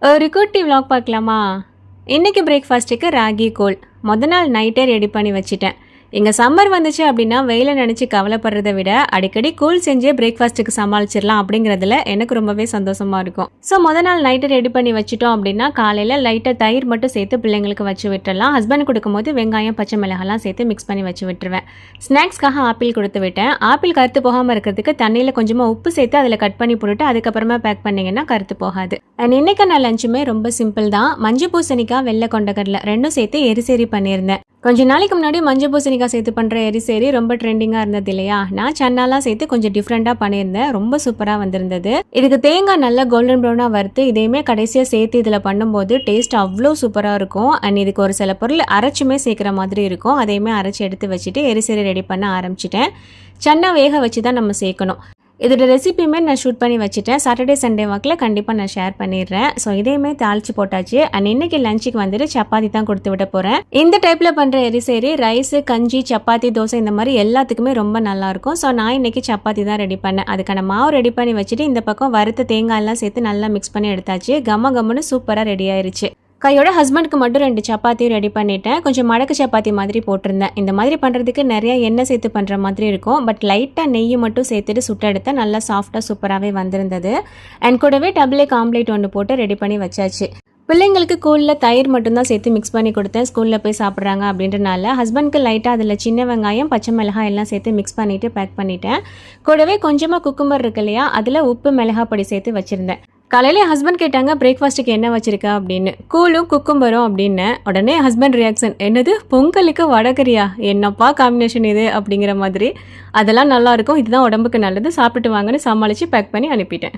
ஒரு குட்டி விலாக் பார்க்கலாமா? இன்னைக்கு பிரேக்ஃபாஸ்ட்டுக்கு ராகி கூழ். மொதல் நாள் நைட்டே ரெடி பண்ணி வச்சுட்டேன். இங்கே சம்மர் வந்துச்சு அப்படின்னா வெயிலை நினச்சி கவலைப்படுறதை விட அடிக்கடி கூழ் செஞ்சே பிரேக்ஃபாஸ்ட்டுக்கு சமாளிச்சிடலாம் அப்படிங்கிறதுல எனக்கு ரொம்பவே சந்தோஷமாக இருக்கும். ஸோ மொதல் நாள் நைட்டு ரெடி பண்ணி வச்சுட்டோம் அப்படின்னா காலையில் லைட்டாக தயிர் மட்டும் சேர்த்து பிள்ளைங்களுக்கு வச்சு விட்டுடலாம். ஹஸ்பண்ட் கொடுக்கும்போது வெங்காயம் பச்சை மிளகாலாம் சேர்த்து மிக்ஸ் பண்ணி வச்சு விட்டுருவேன். ஸ்நாக்ஸ்க்காக ஆப்பிள் கொடுத்து விட்டேன். ஆப்பிள் கருத்து போகாமல் இருக்கிறதுக்கு தண்ணியில் கொஞ்சமாக உப்பு சேர்த்து அதில் கட் பண்ணி போட்டுட்டு அதுக்கப்புறமா பேக் பண்ணிங்கன்னா கருத்து போகாது. அண்ட் இன்னைக்கு நான் லஞ்சுமே ரொம்ப சிம்பிள் தான். மஞ்சள் பூசணிக்காய் வெள்ளை கொண்டக்கடலை ரெண்டும் சேர்த்து எரிசேரி பண்ணியிருந்தேன். கொஞ்ச நாளைக்கு முன்னாடி மஞ்சள் பூசணிக்காய் சேர்த்து பண்ணுற எரிசேரி ரொம்ப ட்ரெண்டிங்காக இருந்தது இல்லையா? நான் சன்னாலாம் சேர்த்து கொஞ்சம் டிஃப்ரெண்ட்டாக பண்ணியிருந்தேன். ரொம்ப சூப்பராக வந்திருந்தது. இதுக்கு தேங்காய் நல்லா கோல்டன் ப்ரௌனாக வறுத்து இதையுமே கடைசியாக சேர்த்து இதில் பண்ணும்போது டேஸ்ட் அவ்வளோ சூப்பராக இருக்கும். அண்ட் இதுக்கு ஒரு சில பொருள் அரைச்சுமே சேர்க்குற மாதிரி இருக்கும். அதையுமே அரைச்சி எடுத்து வச்சுட்டு எரிசேரி ரெடி பண்ண ஆரம்பிச்சிட்டேன். சன்னா வேக வச்சு தான் நம்ம சேர்க்கணும். இதோட ரெசிபியுமே நான் ஷூட் பண்ணி வச்சுட்டேன். சாட்டர்டே சண்டே வாக்கில் கண்டிப்பாக நான் ஷேர் பண்ணிடுறேன். ஸோ இதையுமே தாளிச்சு போட்டாச்சு. அண்ட் இன்னைக்கு லஞ்சுக்கு வந்துட்டு சப்பாத்தி தான் கொடுத்து விட போகிறேன். இந்த டைப்பில் பண்ணுற எரிசேரி ரைஸு, கஞ்சி, சப்பாத்தி, தோசை இந்த மாதிரி எல்லாத்துக்குமே ரொம்ப நல்லாயிருக்கும். ஸோ நான் இன்னைக்கு சப்பாத்தி தான் ரெடி பண்ணேன். அதுக்கான மாவு ரெடி பண்ணி வச்சுட்டு இந்த பக்கம் வறுத்த தேங்காயெல்லாம் சேர்த்து நல்லா மிக்ஸ் பண்ணி எடுத்தாச்சு. கம்மன்னு சூப்பராக ரெடி ஆயிருச்சு. கையோட ஹஸ்பண்டுக்கு மட்டும் 2 சப்பாத்தியும் ரெடி பண்ணிட்டேன். கொஞ்சம் மடக்கு சப்பாத்தி மாதிரி போட்டிருந்தேன். இந்த மாதிரி பண்ணுறதுக்கு நிறைய எண்ணெய் சேர்த்து பண்ணுற மாதிரி இருக்கும். பட் லைட்டாக நெய் மட்டும் சேர்த்துட்டு சுட்ட எடுத்த நல்லா சாஃப்டாக சூப்பராகவே வந்திருந்தது. அண்ட் கூடவே டபுள் எக் ஆம்லேட் ஒன்று போட்டு ரெடி பண்ணி வச்சாச்சு. பிள்ளைங்களுக்கு கூழில் தயிர் மட்டும்தான் சேர்த்து மிக்ஸ் பண்ணி கொடுத்தேன். ஸ்கூலில் போய் சாப்பிட்றாங்க அப்படின்றனால ஹஸ்பண்ட்க்கு லைட்டாக அதில் சின்ன வெங்காயம் பச்சை மிளகாய் எல்லாம் சேர்த்து மிக்ஸ் பண்ணிவிட்டு பேக் பண்ணிட்டேன். கூடவே கொஞ்சமாக குக்கும்பர் இருக்கு இல்லையா, அதில் உப்பு மிளகாய் பொடி சேர்த்து வச்சுருந்தேன். காலையில ஹஸ்பண்ட் கேட்டாங்க பிரேக்ஃபாஸ்ட்டுக்கு என்ன வச்சிருக்கா அப்படின்னு. கூழும் குக்கும்பரும் அப்படின்னு. உடனே ஹஸ்பண்ட் ரியாக்ஷன், என்னது பொங்கலுக்கு வடகரியா, என்னப்பா காம்பினேஷன் இது அப்படிங்கிற மாதிரி. அதெல்லாம் நல்லாயிருக்கும், இதுதான் உடம்புக்கு நல்லது, சாப்பிட்டு வாங்கன்னு சமாளித்து பேக் பண்ணி அனுப்பிட்டேன்.